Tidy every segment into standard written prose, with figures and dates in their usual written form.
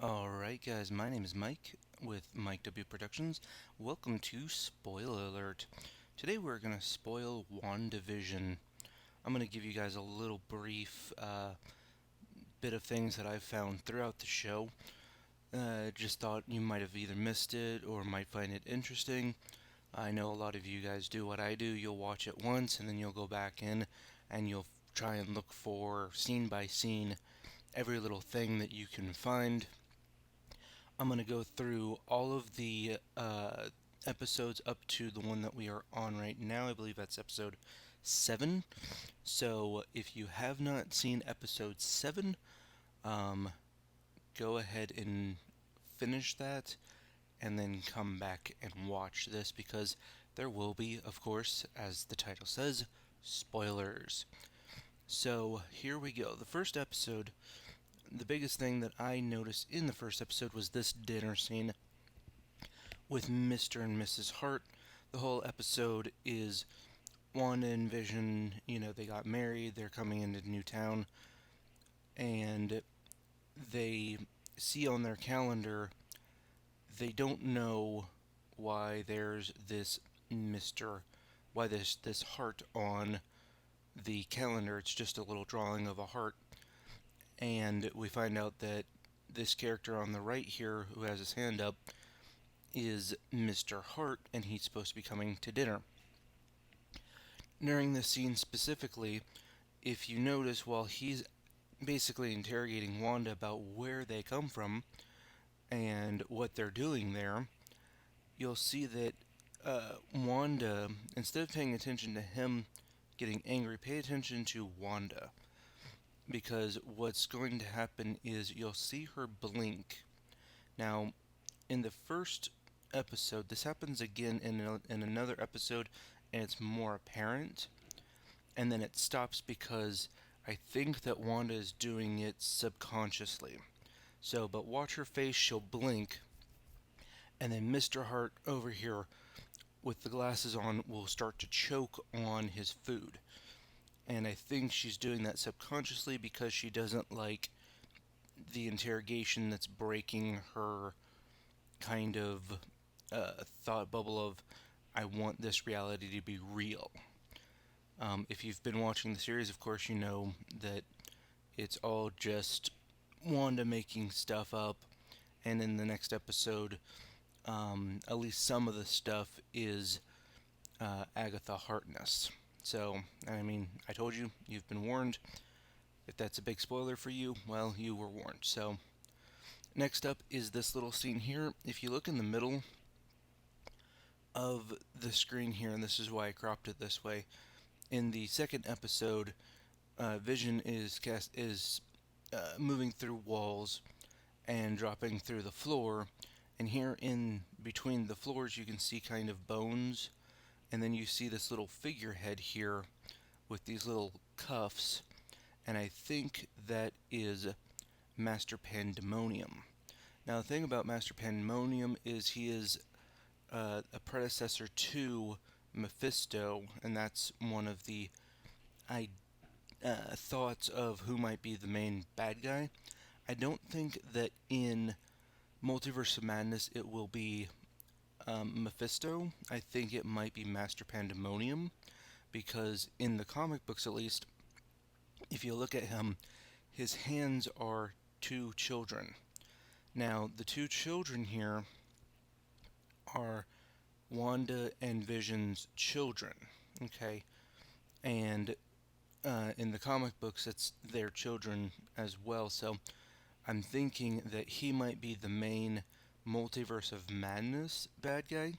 Alright guys, my name is Mike with Mike W Productions. Welcome to Spoiler Alert. Today we're going to spoil Wandavision. I'm going to give you guys a little brief bit of things that I've found throughout the show. Just thought you might have either missed it or might find it interesting. I know a lot of you guys do what I do. You'll watch it once and then you'll go back in and you'll try and look for scene by scene every little thing that you can find. I'm going to go through all of the episodes up to the one that we are on right now. I believe that's episode 7. So if you have not seen episode 7, um, go ahead and finish that and then come back and watch this because there will be, of course, as the title says, spoilers. So here we go. The first episode, the biggest thing that I noticed in the first episode was this dinner scene with Mr. and Mrs. Hart. The whole episode is Wanda and Vision, they got married, they're coming into New Town, and they see on their calendar, they don't know why there's this why there's this heart on the calendar. It's just a little drawing of a heart. And we find out that this character on the right here, who has his hand up, is Mr. Hart, and he's supposed to be coming to dinner. During this scene specifically, if you notice, while he's basically interrogating Wanda about where they come from and what they're doing there, you'll see that Wanda, instead of paying attention to him getting angry, pay attention to Wanda. Because what's going to happen is you'll see her blink. Now, in the first episode, this happens again in another episode, and it's more apparent. And then it stops because I think that Wanda is doing it subconsciously. So, but watch her face, she'll blink, and then Mr. Hart over here with the glasses on will start to choke on his food. And I think she's doing that subconsciously because she doesn't like the interrogation that's breaking her kind of thought bubble of, I want this reality to be real. If you've been watching the series, of course, you know that it's all just Wanda making stuff up, and in the next episode, at least some of the stuff is Agatha Harkness. So, I mean, I told you, you've been warned. If that's a big spoiler for you, well, you were warned. So, next up is this little scene here. If you look in the middle of the screen here, and this is why I cropped it this way, in the second episode, Vision is moving through walls and dropping through the floor, and here in between the floors you can see kind of bones, and then you see this little figurehead here with these little cuffs, and I think that is Master Pandemonium. Now the thing about Master Pandemonium is he is a predecessor to Mephisto, and that's one of the thoughts of who might be the main bad guy. I don't think that in Multiverse of Madness it will be Mephisto. I think it might be Master Pandemonium, because in the comic books at least, if you look at him, his hands are two children. Now, the two children here are Wanda and Vision's children, okay? And in the comic books, it's their children as well, so I'm thinking that he might be the main Multiverse of Madness bad guy,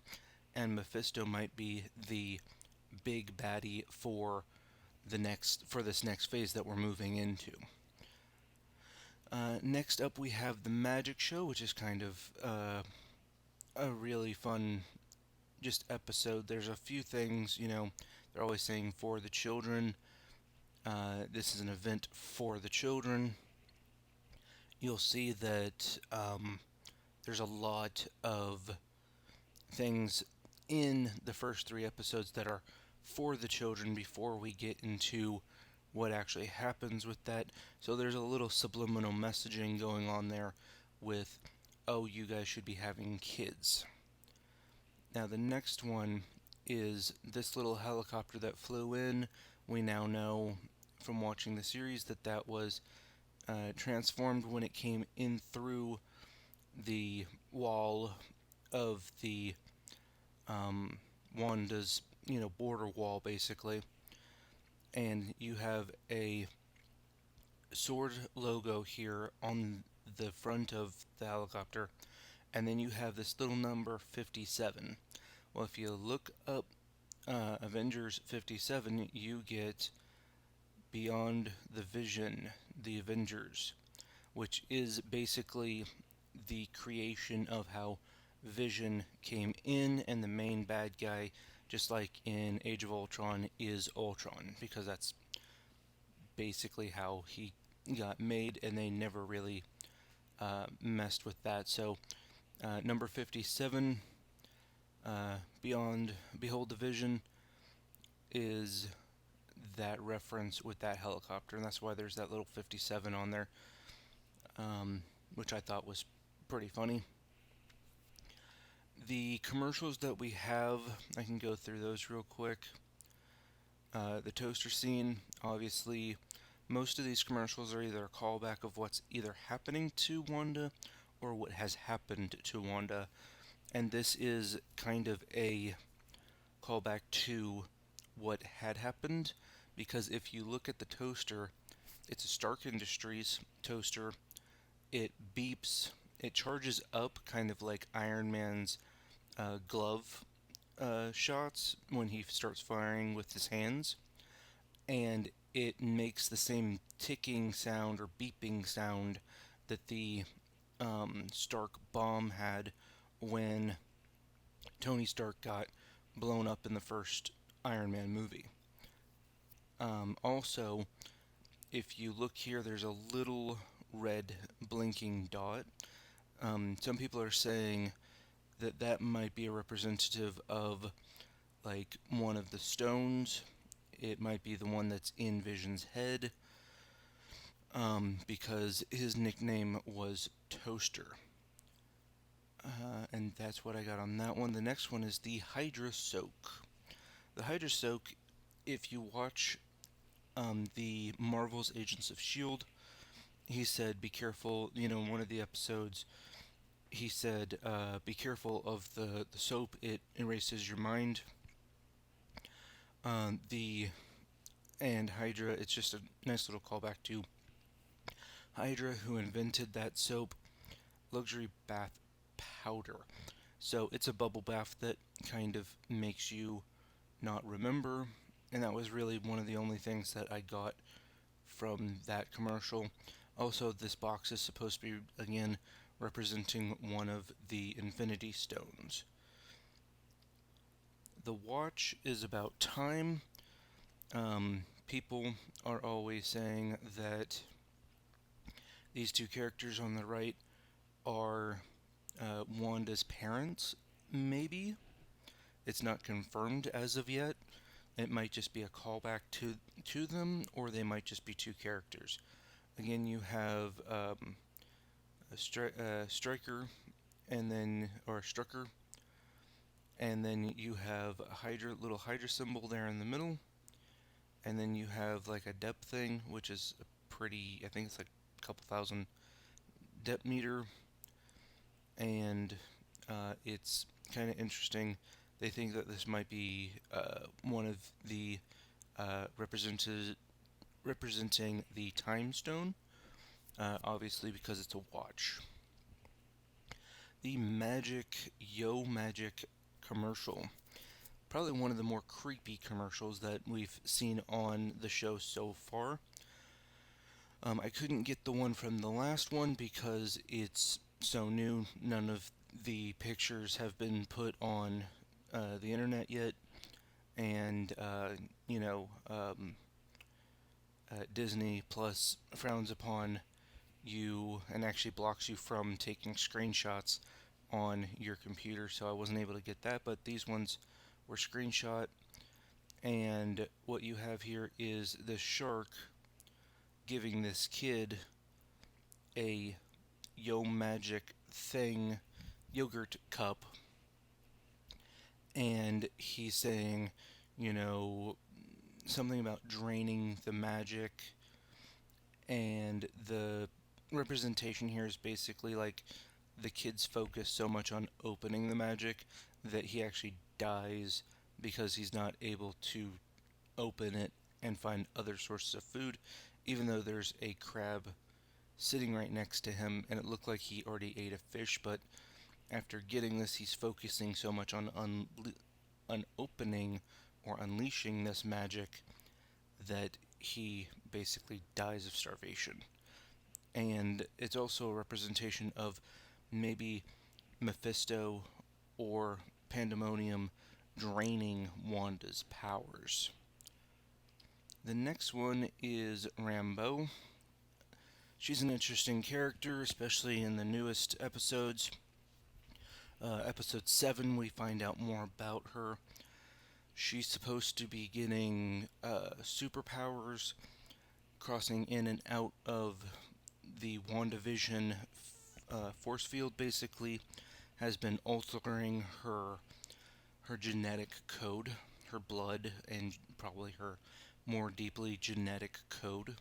and Mephisto might be the big baddie for this next phase that we're moving into. Next up, we have the magic show, which is kind of a really fun just episode. There's a few things, they're always saying for the children. This is an event for the children. You'll see that there's a lot of things in the first 3 episodes that are for the children before we get into what actually happens with that. So there's a little subliminal messaging going on there with, oh, you guys should be having kids. Now the next one is this little helicopter that flew in. We now know from watching the series that that was transformed when it came in through the wall of the Wanda's, border wall, basically. And you have a sword logo here on the front of the helicopter, and then you have this little number 57. Well, if you look up Avengers 57, you get Beyond the Vision, the Avengers, which is basically the creation of how Vision came in, and the main bad guy, just like in Age of Ultron, is Ultron, because that's basically how he got made, and they never really messed with that. So, number 57, Behold the Vision, is that reference with that helicopter, and that's why there's that little 57 on there, which I thought was pretty funny. The commercials that we have, I can go through those real quick. The toaster scene, obviously, most of these commercials are either a callback of what's either happening to Wanda or what has happened to Wanda, and this is kind of a callback to what had happened, because if you look at the toaster, it's a Stark Industries toaster. It beeps, it charges up kind of like Iron Man's glove shots when he starts firing with his hands, and it makes the same ticking sound or beeping sound that the Stark bomb had when Tony Stark got blown up in the first Iron Man movie. Also, if you look here, there's a little red blinking dot. Some people are saying that that might be a representative of like one of the stones. It might be the one that's in Vision's head, because his nickname was Toaster. And that's what I got on that one. The next one is the Hydra Soak. The Hydra Soak, if you watch the Marvel's Agents of S.H.I.E.L.D., he said, be careful, in one of the episodes, he said, be careful of the soap, it erases your mind. And Hydra, it's just a nice little callback to Hydra, who invented that soap, luxury bath powder. So it's a bubble bath that kind of makes you not remember, and that was really one of the only things that I got from that commercial. Also, this box is supposed to be, again, representing one of the Infinity Stones. The watch is about time. People are always saying that these two characters on the right are Wanda's parents, maybe. It's not confirmed as of yet. It might just be a callback to them, or they might just be two characters. Again, you have a Striker, and then Strucker, and then you have a little Hydra symbol there in the middle, and then you have like a depth thing, which is a pretty, I think it's like a couple thousand depth meter, and it's kind of interesting. They think that this might be one of the representing the time stone, obviously because it's a watch. The Yo Magic commercial. Probably one of the more creepy commercials that we've seen on the show so far. I couldn't get the one from the last one because it's so new. None of the pictures have been put on the internet yet, and Disney Plus frowns upon you and actually blocks you from taking screenshots on your computer, so I wasn't able to get that, but these ones were screenshot, and what you have here is the shark giving this kid a yo magic thing, yogurt cup, and he's saying, you know, something about draining the magic, and the representation here is basically like the kids focus so much on opening the magic that he actually dies because he's not able to open it and find other sources of food, even though there's a crab sitting right next to him, and it looked like he already ate a fish, but after getting this, he's focusing so much on unopening or unleashing this magic that he basically dies of starvation. And it's also a representation of maybe Mephisto or Pandemonium draining Wanda's powers. The next one is Rambeau. She's an interesting character, especially in the newest episodes. Episode 7, we find out more about her. She's supposed to be getting superpowers, crossing in and out of the Wandavision force field, basically, has been altering her genetic code, her blood, and probably her more deeply genetic code.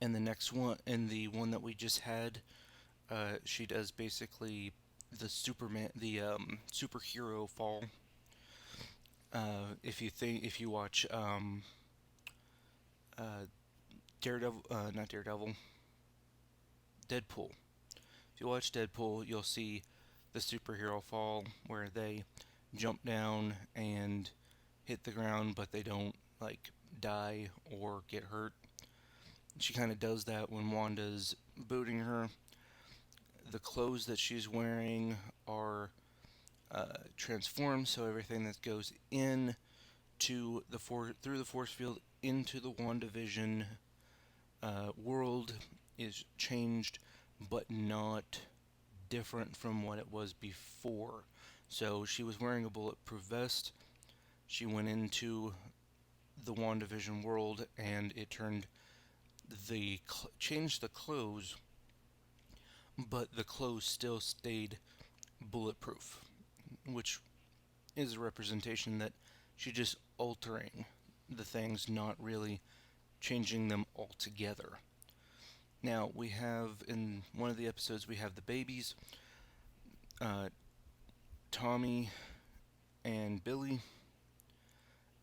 And the next one, and the one that we just had, she does basically the superhero fall. If you watch Daredevil, not Daredevil, Deadpool. If you watch Deadpool, you'll see the superhero fall where they jump down and hit the ground, but they don't like die or get hurt. She kind of does that when Wanda's booting her. The clothes that she's wearing are transformed, so everything that goes in to through the force field into the Wandavision world is changed, but not different from what it was before. So she was wearing a bulletproof vest. She went into the Wandavision world, and it changed the clothes, but the clothes still stayed bulletproof, which is a representation that she's just altering the things, not really changing them altogether. Now, we have, in one of the episodes, we have the babies, Tommy and Billy,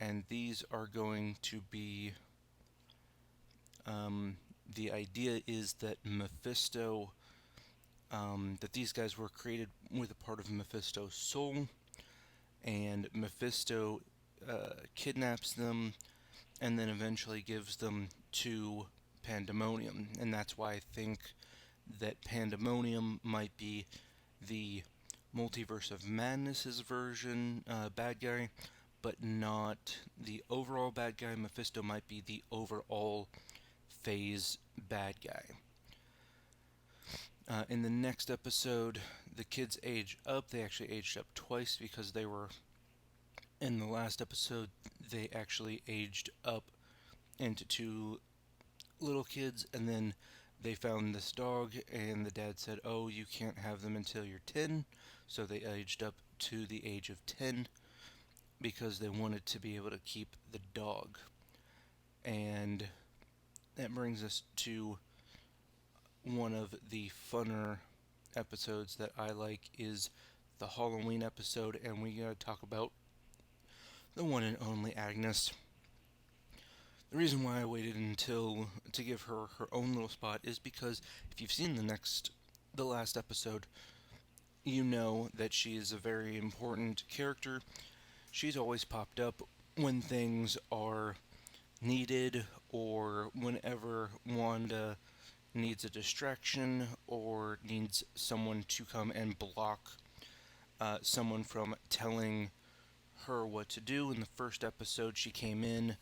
and these are going to be, the idea is that Mephisto, that these guys were created with a part of Mephisto's soul, and Mephisto kidnaps them and then eventually gives them to Pandemonium, and that's why I think that Pandemonium might be the Multiverse of Madness's version bad guy, but not the overall bad guy. Mephisto might be the overall phase bad guy. In the next episode, the kids age up. They actually aged up twice because they were, in the last episode, they actually aged up into 2 little kids, and then they found this dog, and the dad said, oh, you can't have them until you're 10, so they aged up to the age of 10 because they wanted to be able to keep the dog. And that brings us to one of the funner episodes that I like is the Halloween episode, and we're going to talk about the one and only Agnes. The reason why I waited until to give her her own little spot is because if you've seen the last episode, you know that she is a very important character. She's always popped up when things are needed, or whenever Wanda needs a distraction or needs someone to come and block someone from telling her what to do. In the first episode, she came in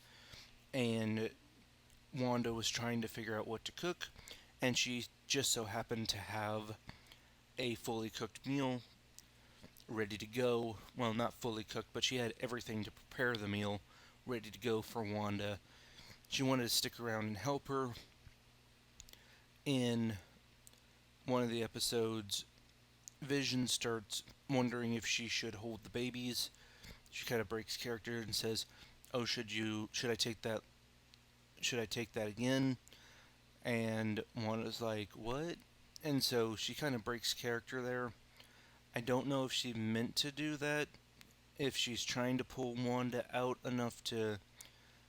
and Wanda was trying to figure out what to cook, and she just so happened to have a fully cooked meal ready to go. Well, not fully cooked, but she had everything to prepare the meal ready to go for Wanda. She wanted to stick around and help her in one of the episodes, Vision starts wondering if she should hold the babies. She kind of breaks character and says, "Oh, should I take that? Should I take that again?" And Wanda's like, "What?" And so she kind of breaks character there. I don't know if she meant to do that, if she's trying to pull Wanda out enough to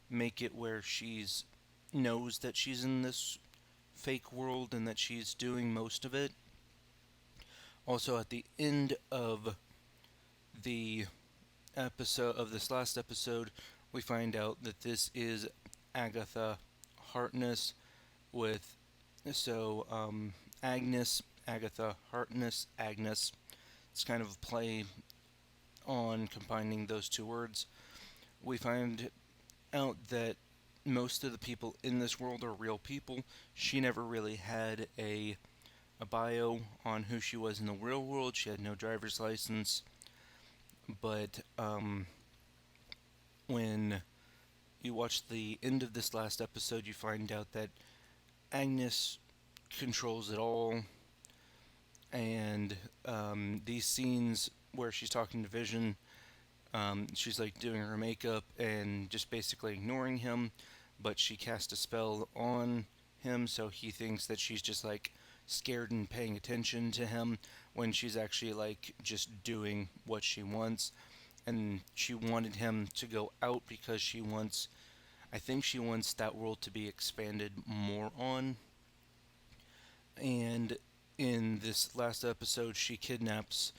make it where she's knows that she's in this fake world and that she's doing most of it. Also, at the end of the episode of this last episode, we find out that this is Agatha Harkness with Agnes, Agatha Harkness, Agnes. It's kind of a play on combining those two words. We find out that most of the people in this world are real people. She never really had a bio on who she was in the real world. She had no driver's license. But when you watch the end of this last episode, you find out that Agnes controls it all. And these scenes where she's talking to Vision, she's like doing her makeup and just basically ignoring him, but she cast a spell on him, so he thinks that she's just like scared and paying attention to him when she's actually like just doing what she wants. And she wanted him to go out because I think she wants that world to be expanded more on. And in this last episode, she kidnaps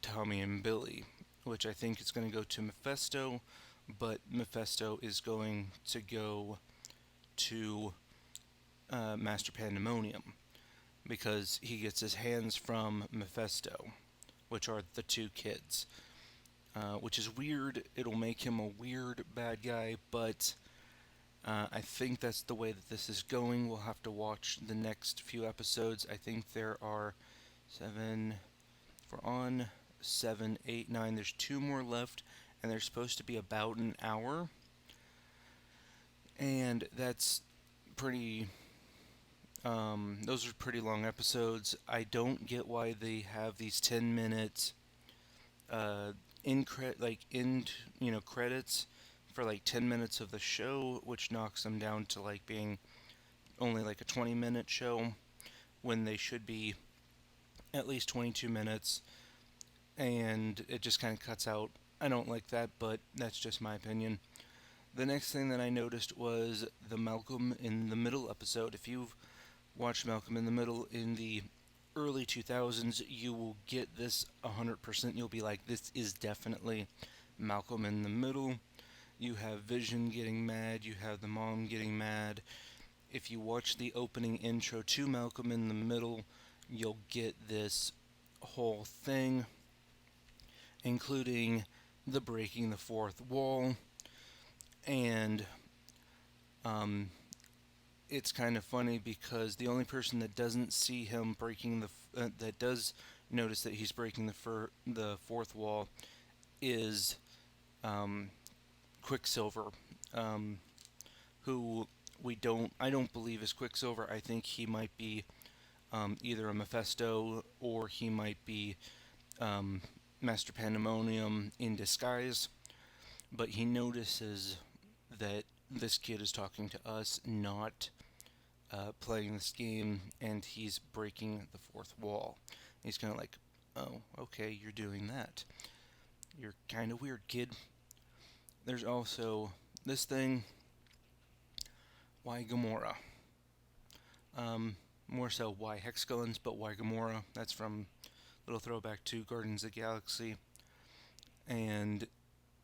Tommy and Billy, which I think is going to go to Mephisto, but Mephisto is going to go to Master Pandemonium because he gets his hands from Mephisto, which are the two kids. Which is weird. It'll make him a weird bad guy, but I think that's the way that this is going. We'll have to watch the next few episodes. I think there are 7. We're on 7, 8, 9. There's 2 more left, and they're supposed to be about an hour. And that's pretty. Those are pretty long episodes. I don't get why they have these 10-minute credits for like 10 minutes of the show, which knocks them down to like being only like a 20-minute show when they should be at least 22 minutes, and it just kind of cuts out. I don't like that, but that's just my opinion. The next thing that I noticed was the Malcolm in the Middle episode. If you've watched Malcolm in the Middle in the early 2000s, you will get this 100%. You'll be like, this is definitely Malcolm in the Middle. You have Vision getting mad, you have the mom getting mad. If you watch the opening intro to Malcolm in the Middle, you'll get this whole thing, including the breaking the fourth wall. And it's kind of funny because the only person that doesn't see him breaking that does notice that he's breaking the fourth wall is Quicksilver, who I don't believe is Quicksilver. I think he might be either a Mephisto or he might be Master Pandemonium in disguise. But he notices that this kid is talking to us, not playing this game, and he's breaking the fourth wall. He's kind of like, oh, okay, you're doing that. You're kind of weird, kid. There's also this thing, why Gamora? More so why hexagons, but why Gamora? That's from little throwback to Guardians of the Galaxy. And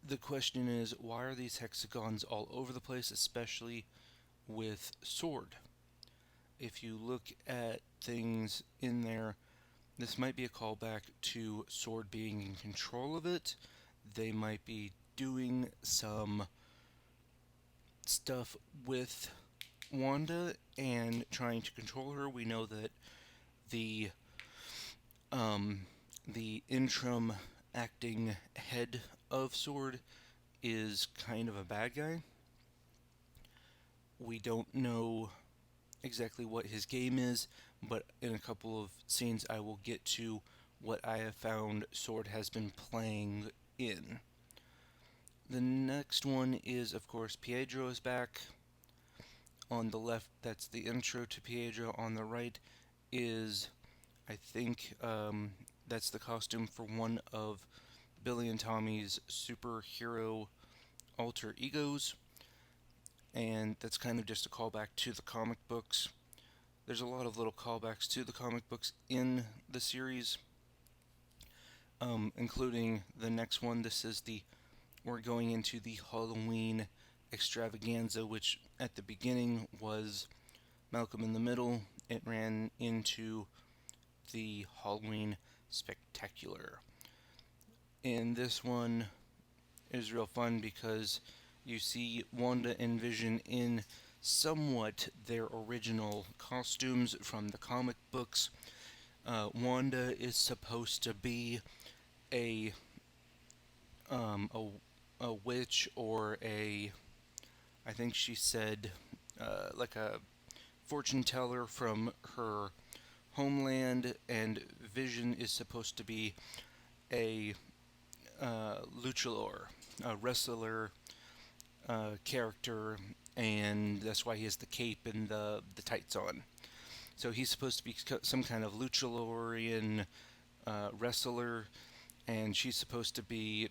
the question is, why are these hexagons all over the place, especially with Sword? If you look at things in there, this might be a callback to Sword being in control of it. They might be doing some stuff with Wanda and trying to control her. We know that the interim acting head of Sword is kind of a bad guy. We don't know exactly what his game is, but in a couple of scenes I will get to what I have found Sword has been playing in. The next one is, of course, Piedra is back. On the left, that's the intro to Piedra. On the right is, I think, that's the costume for one of Billy and Tommy's superhero alter egos, and that's kind of just a callback to the comic books. There's a lot of little callbacks to the comic books in the series, including the next one. We're going into the Halloween extravaganza, which at the beginning was Malcolm in the Middle. It ran into the Halloween Spectacular. And this one is real fun because you see Wanda and Vision in somewhat their original costumes from the comic books. Wanda is supposed to be a um, a, a witch or I think she said like a fortune teller from her homeland, and Vision is supposed to be a luchador, a wrestler character, and that's why he has the cape and the tights on. So he's supposed to be some kind of luchadorian wrestler, and she's supposed to be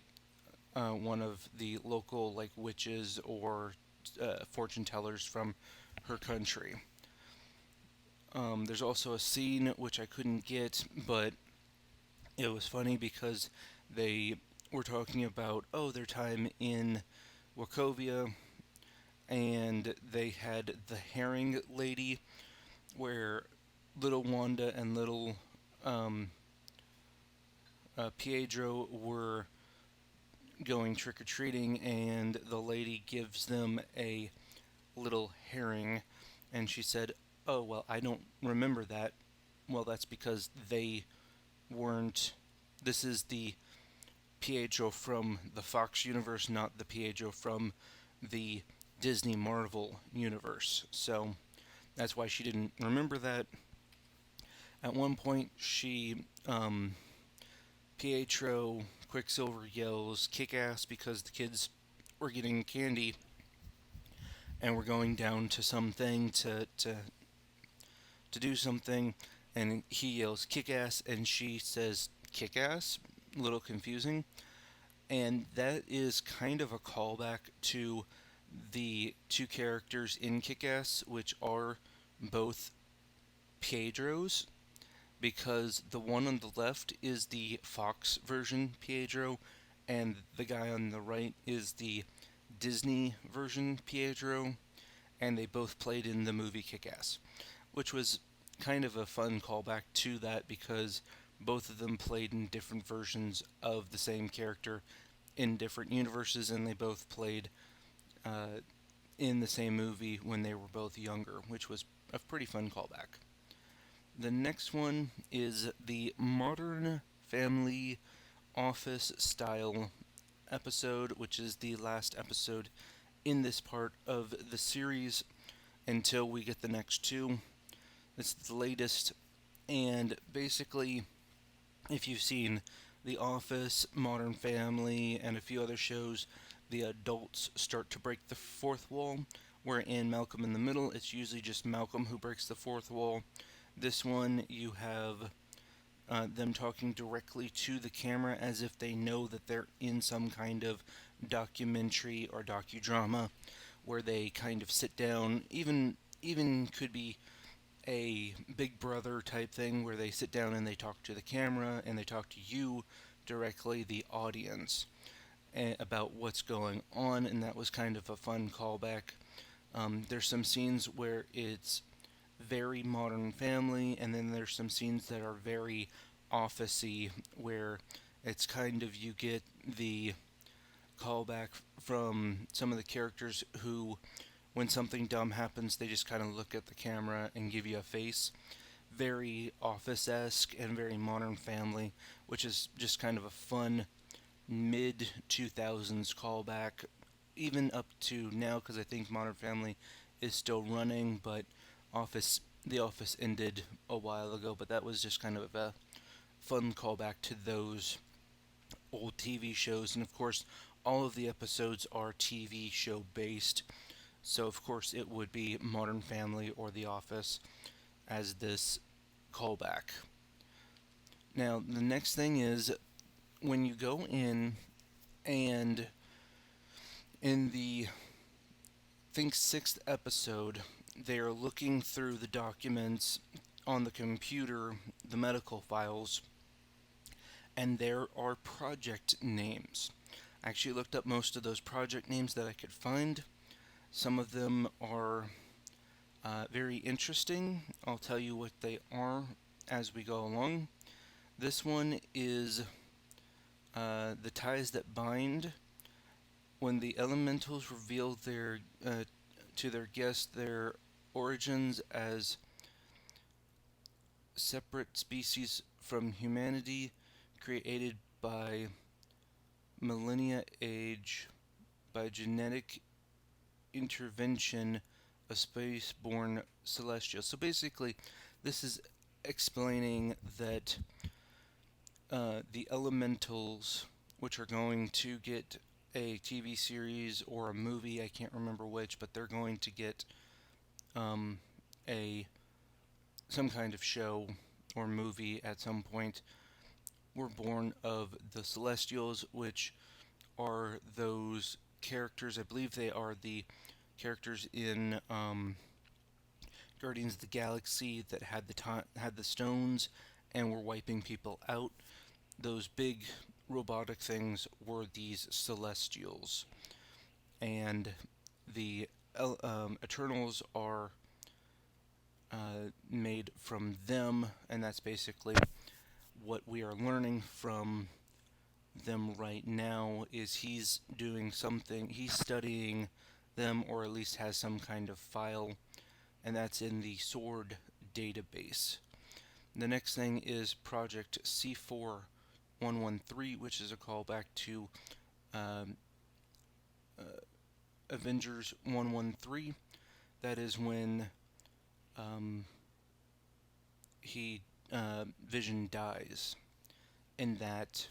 one of the local like witches or fortune tellers from her country. There's also a scene which I couldn't get, but it was funny because they were talking about their time in Wachovia, and they had the herring lady where little Wanda and little Pietro were going trick or treating, and the lady gives them a little herring, and she said, "Oh, well, I don't remember that." Well, that's because they weren't. This is the Pietro from the Fox universe, not the Pietro from the Disney Marvel universe. So that's why she didn't remember that. At one point, Pietro Quicksilver yells "kick ass" because the kids were getting candy and were going down to something to do something, and he yells "kick ass" and she says "kick ass." A little confusing, and that is kind of a callback to the two characters in Kick Ass, which are both Piedros, because the one on the left is the Fox version Pietro, and the guy on the right is the Disney version Pietro, and they both played in the movie Kick-Ass, which was kind of a fun callback to that because both of them played in different versions of the same character in different universes, and they both played in the same movie when they were both younger, which was a pretty fun callback. The next one is the Modern Family Office style episode, which is the last episode in this part of the series until we get the next two. It's the latest, and basically, if you've seen The Office, Modern Family, and a few other shows, the adults start to break the fourth wall, where in Malcolm in the Middle, it's usually just Malcolm who breaks the fourth wall. This one, you have them talking directly to the camera as if they know that they're in some kind of documentary or docudrama, where they kind of sit down, even could be a Big Brother type thing where they sit down and they talk to the camera and they talk to you directly, the audience, about what's going on, and that was kind of a fun callback. There's some scenes where it's very Modern Family, and then there's some scenes that are very officey, where it's kind of you get the callback from some of the characters who, when something dumb happens, they just kind of look at the camera and give you a face. Very Office-esque and very Modern Family, which is just kind of a fun mid 2000s callback, even up to now, because I think Modern Family is still running, but Office The Office ended a while ago, but that was just kind of a fun callback to those old TV shows. And of course, all of the episodes are TV show based. So, of course, it would be Modern Family or The Office as this callback. Now, the next thing is when you go in and in the think sixth episode, they are looking through the documents on the computer, the medical files, and there are project names. I actually looked up most of those project names that I could find. Some of them are very interesting. I'll tell you what they are as we go along. This one is the ties that bind. When the elementals reveal to their guests their origins as separate species from humanity, created by millennia age by genetic intervention of space-born celestials. So basically, this is explaining that the elementals, which are going to get a TV series or a movie, I can't remember which, but they're going to get a some kind of show or movie at some point, were born of the Celestials, which are those characters. I believe they are the characters in Guardians of the Galaxy that had the stones and were wiping people out. Those big robotic things were these Celestials, and the Eternals are made from them, and that's basically what we are learning from them right now. Is he's doing something, he's studying them, or at least has some kind of file, and that's in the Sword database. The next thing is Project C4113, which is a callback to um, uh, Avengers 113. That is when he Vision dies in that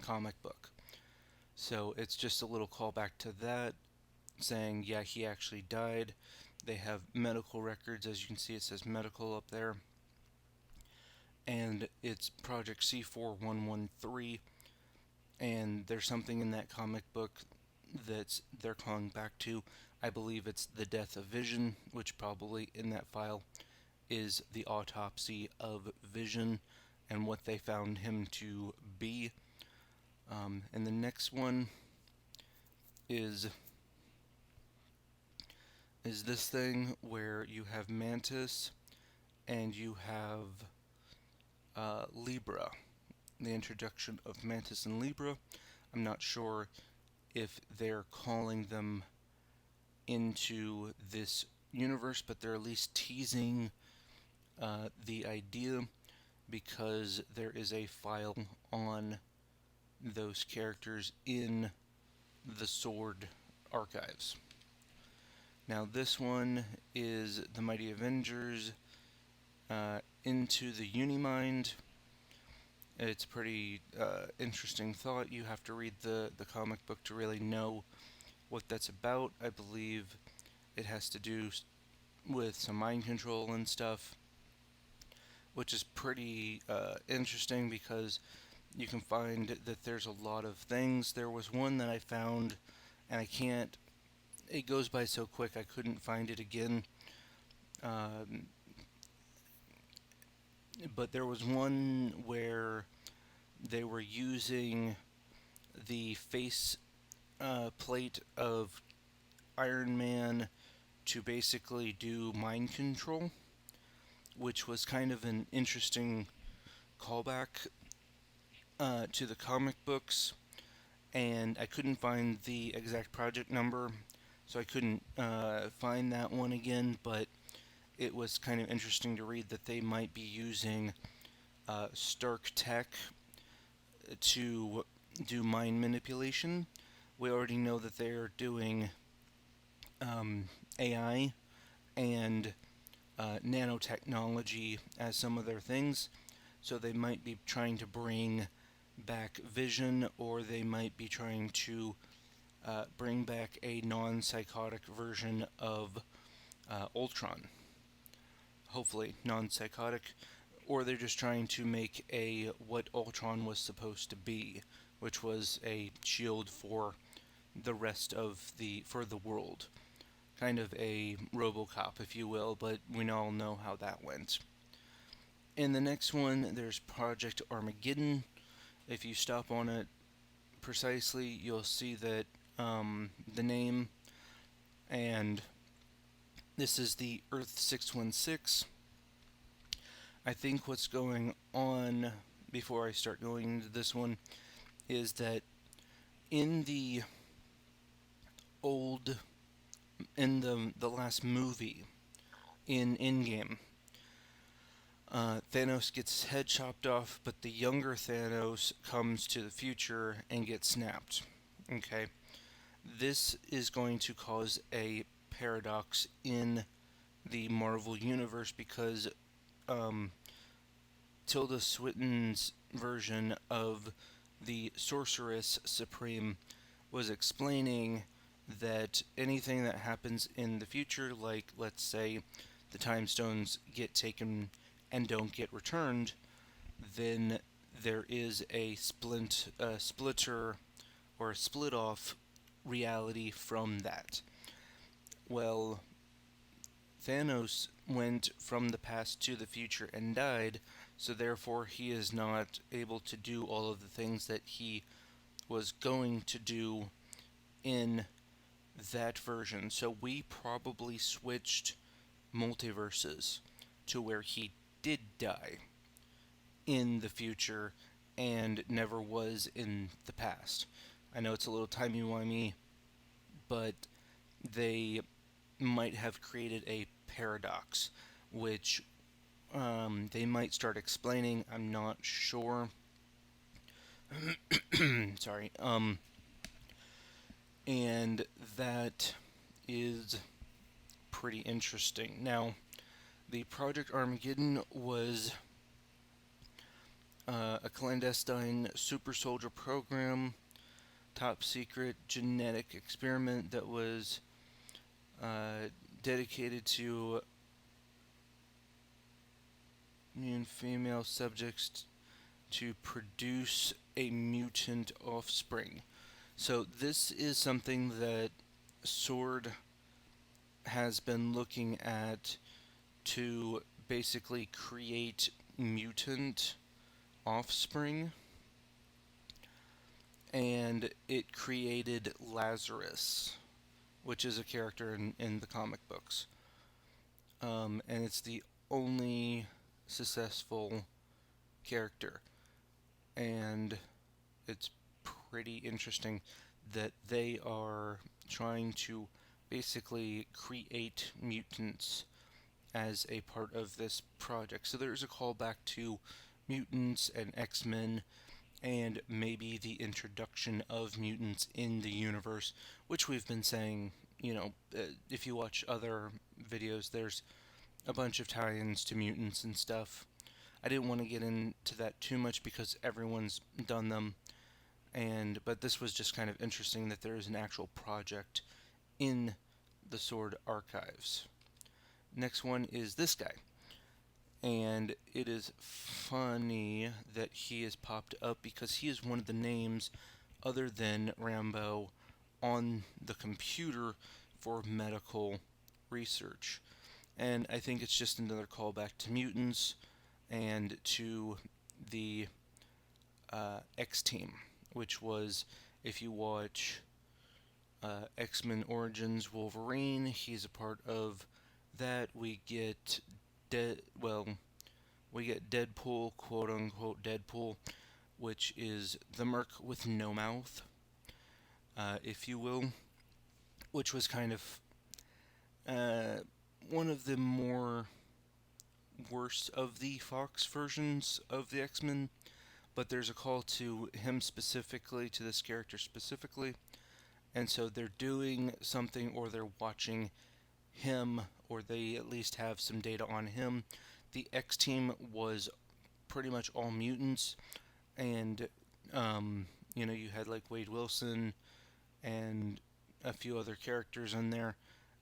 comic book. So it's just a little callback to that, saying, yeah, he actually died. They have medical records. As you can see, it says medical up there. And it's Project C4113. And there's something in that comic book that they're calling back to. I believe it's the death of Vision, which probably in that file is the autopsy of Vision and what they found him to be. And the next one is this thing where you have Mantis and you have Libra. The introduction of Mantis and Libra. I'm not sure if they're calling them into this universe, but they're at least teasing the idea, because there is a file on those characters in the Sword archives. Now this one is the Mighty Avengers into the Unimind. It's a pretty interesting thought. You have to read the comic book to really know what that's about. I believe it has to do with some mind control and stuff, which is pretty interesting because you can find that there's a lot of things. There was one that I found, and it goes by so quick I couldn't find it again. But there was one where they were using the face plate of Iron Man to basically do mind control, which was kind of an interesting callback to the comic books, and I couldn't find the exact project number, so I couldn't find that one again, but it was kind of interesting to read that they might be using Stark Tech to do mind manipulation. We already know that they are doing AI and nanotechnology as some of their things. So they might be trying to bring back Vision, or they might be trying to bring back a non-psychotic version of Ultron. Hopefully non-psychotic, or they're just trying to make a what Ultron was supposed to be, which was a shield for the rest of the world. Kind of a RoboCop, if you will, but we all know how that went. In the next one, there's Project Armageddon. If you stop on it precisely, you'll see that the name, and this is the Earth 616. I think what's going on, before I start going into this one, is that in the old, in the last movie, in Endgame, Thanos gets his head chopped off, but the younger Thanos comes to the future and gets snapped. Okay? This is going to cause a paradox in the Marvel Universe because Tilda Swinton's version of the Sorceress Supreme was explaining that anything that happens in the future, like let's say the time stones get taken and don't get returned, then there is a splitter or a split off reality from that. Well, Thanos went from the past to the future and died, so therefore he is not able to do all of the things that he was going to do in that version. So we probably switched multiverses to where he did die in the future and never was in the past. I know it's a little timey-wimey, but they might have created a paradox, which they might start explaining. I'm not sure. Sorry. And that is pretty interesting. Now, the Project Armageddon was a clandestine super soldier program, top secret genetic experiment that was dedicated to and female subjects to produce a mutant offspring. So this is something that Sword has been looking at to basically create mutant offspring, and it created Lazarus, which is a character in the comic books. And it's the only successful character. And it's pretty interesting that they are trying to basically create mutants as a part of this project. So there's a callback to mutants and X-Men, and maybe the introduction of mutants in the universe, which we've been saying, if you watch other videos, there's a bunch of tie-ins to mutants and stuff. I didn't want to get into that too much because everyone's done them, but this was just kind of interesting that there is an actual project in the Sword archives. Next one is this guy. And it is funny that he has popped up because he is one of the names other than Rambeau on the computer for medical research. And I think it's just another callback to mutants and to the X-Team, which was, if you watch X-Men Origins Wolverine, he's a part of that. We get Deadpool, quote-unquote Deadpool, which is the merc with no mouth, if you will, which was kind of one of the more worst of the Fox versions of the X-Men, but there's a call to him specifically, to this character specifically, and so they're doing something, or they're watching him, or they at least have some data on him. The X team was pretty much all mutants, and you had like Wade Wilson and a few other characters in there,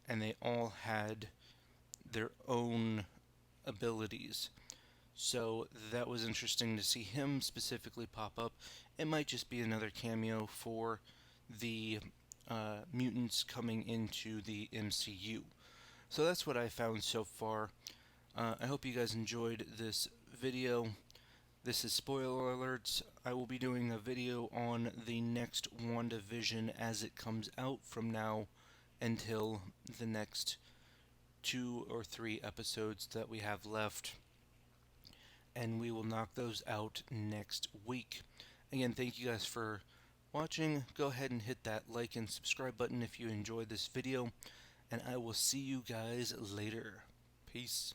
and they all had their own abilities. So that was interesting to see him specifically pop up. It might just be another cameo for the mutants coming into the MCU. So that's what I found so far. I hope you guys enjoyed this video. This is spoiler alerts. I will be doing a video on the next Wandavision as it comes out from now until the next 2 or 3 episodes that we have left, and we will knock those out next week. Again, thank you guys for watching. Go ahead and hit that like and subscribe button if you enjoyed this video, and I will see you guys later. Peace.